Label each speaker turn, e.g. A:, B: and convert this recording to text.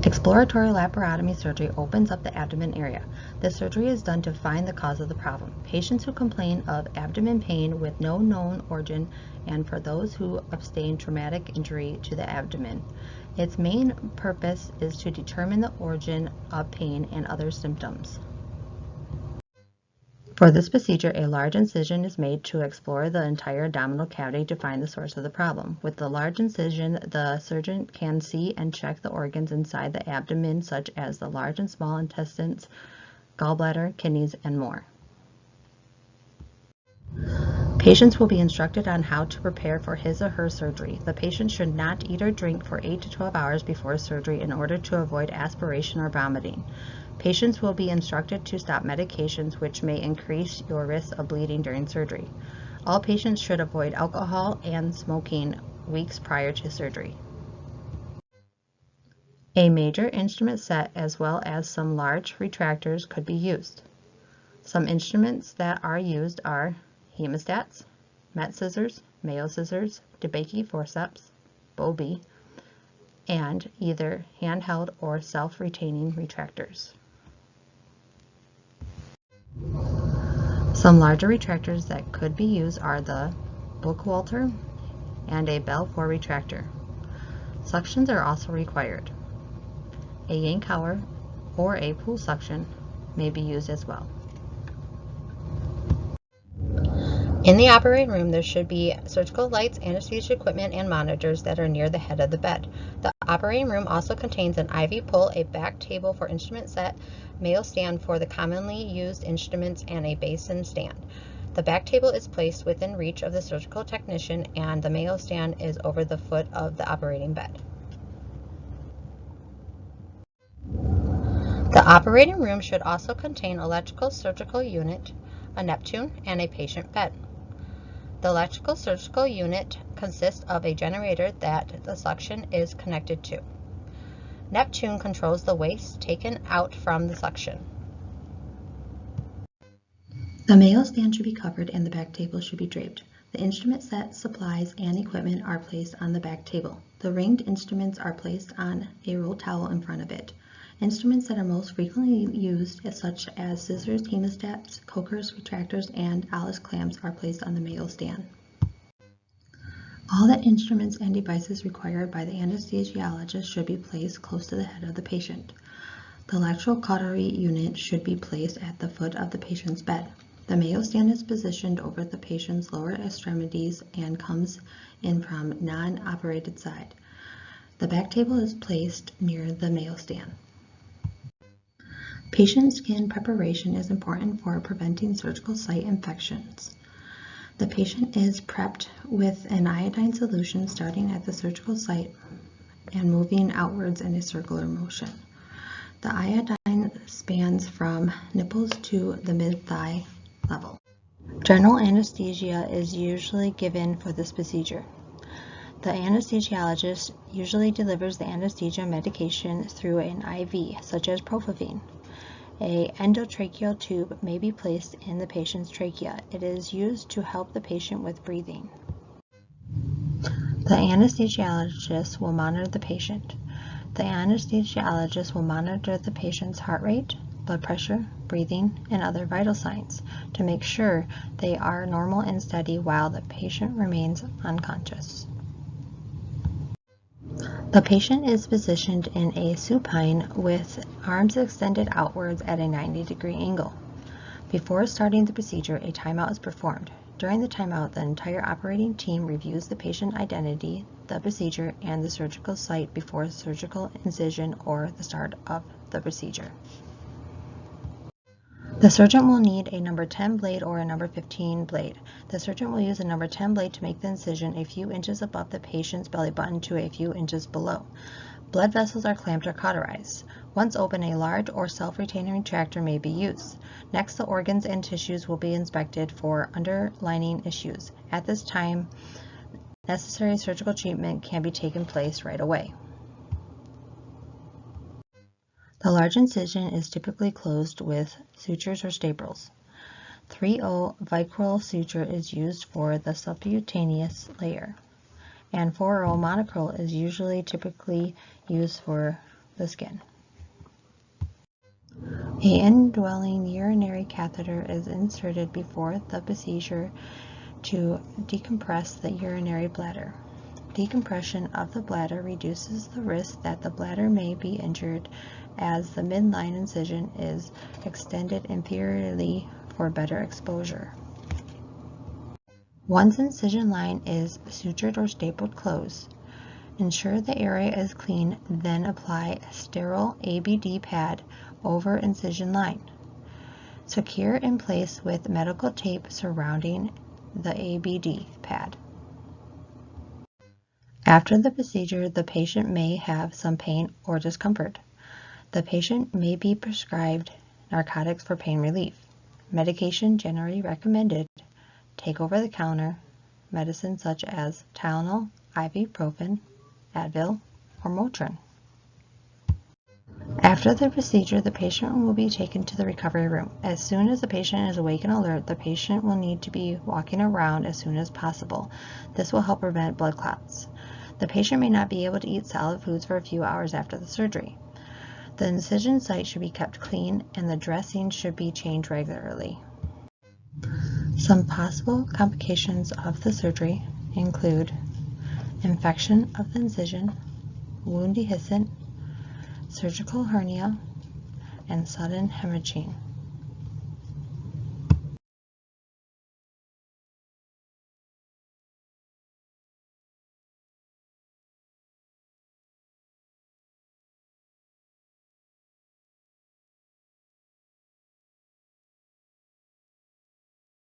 A: Exploratory laparotomy surgery opens up the abdomen area. This surgery is done to find the cause of the problem. Patients who complain of abdomen pain with no known origin, and for those who sustain traumatic injury to the abdomen. Its main purpose is to determine the origin of pain and other symptoms. For this procedure, a large incision is made to explore the entire abdominal cavity to find the source of the problem. With the large incision, the surgeon can see and check the organs inside the abdomen, such as the large and small intestines, gallbladder, kidneys, and more. Patients will be instructed on how to prepare for his or her surgery. The patient should not eat or drink for 8 to 12 hours before surgery in order to avoid aspiration or vomiting. Patients will be instructed to stop medications which may increase your risk of bleeding during surgery. All patients should avoid alcohol and smoking weeks prior to surgery. A major instrument set as well as some large retractors could be used. Some instruments that are used are hemostats, Met scissors, Mayo scissors, DeBakey forceps, Bobby, and either handheld or self-retaining retractors. Some larger retractors that could be used are the Bookwalter and a Bell 4 retractor. Suctions are also required. A Yankauer or a pool suction may be used as well. In the operating room, there should be surgical lights, anesthesia equipment, and monitors that are near the head of the bed. The operating room also contains an IV pull, a back table for instrument set, Mayo stand for the commonly used instruments, and a basin stand. The back table is placed within reach of the surgical technician, and the Mayo stand is over the foot of the operating bed. The operating room should also contain electrical surgical unit, a Neptune, and a patient bed. The electrical surgical unit consists of a generator that the suction is connected to. Neptune controls the waste taken out from the suction. The Mayo stand should be covered and the back table should be draped. The instrument set, supplies, and equipment are placed on the back table. The ringed instruments are placed on a roll towel in front of it. Instruments that are most frequently used, such as scissors, hemostats, cokers, retractors, and Alice clamps, are placed on the Mayo stand. All the instruments and devices required by the anesthesiologist should be placed close to the head of the patient. The electrical cautery unit should be placed at the foot of the patient's bed. The Mayo stand is positioned over the patient's lower extremities and comes in from non-operated side. The back table is placed near the Mayo stand. Patient skin preparation is important for preventing surgical site infections. The patient is prepped with an iodine solution starting at the surgical site and moving outwards in a circular motion. The iodine spans from nipples to the mid-thigh level. General anesthesia is usually given for this procedure. The anesthesiologist usually delivers the anesthesia medication through an IV, such as Profavine. An endotracheal tube may be placed in the patient's trachea. It is used to help the patient with breathing. The anesthesiologist will monitor the patient. The anesthesiologist will monitor the patient's heart rate, blood pressure, breathing, and other vital signs to make sure they are normal and steady while the patient remains unconscious. The patient is positioned in a supine with arms extended outwards at a 90-degree angle. Before starting the procedure, a timeout is performed. During the timeout, the entire operating team reviews the patient identity, the procedure, and the surgical site before surgical incision or the start of the procedure. The surgeon will need a number 10 blade or a number 15 blade. The surgeon will use a number 10 blade to make the incision a few inches above the patient's belly button to a few inches below. Blood vessels are clamped or cauterized. Once open, a large or self-retaining retractor may be used. Next, the organs and tissues will be inspected for underlying issues. At this time, necessary surgical treatment can be taken place right away. The large incision is typically closed with sutures or staples. 3/0 vicryl suture is used for the subcutaneous layer, and 4/0 monocryl is typically used for the skin. An indwelling urinary catheter is inserted before the procedure to decompress the urinary bladder. Decompression of the bladder reduces the risk that the bladder may be injured as the midline incision is extended inferiorly for better exposure. Once incision line is sutured or stapled closed, ensure the area is clean, then apply a sterile ABD pad over incision line. Secure in place with medical tape surrounding the ABD pad. After the procedure, the patient may have some pain or discomfort. The patient may be prescribed narcotics for pain relief. Medication generally recommended: take over-the-counter medicine such as Tylenol, ibuprofen, Advil, or Motrin. After the procedure, the patient will be taken to the recovery room. As soon as the patient is awake and alert, the patient will need to be walking around as soon as possible. This will help prevent blood clots. The patient may not be able to eat solid foods for a few hours after the surgery. The incision site should be kept clean and the dressing should be changed regularly. Some possible complications of the surgery include infection of the incision, wound dehiscent, surgical hernia, and sudden hemorrhaging.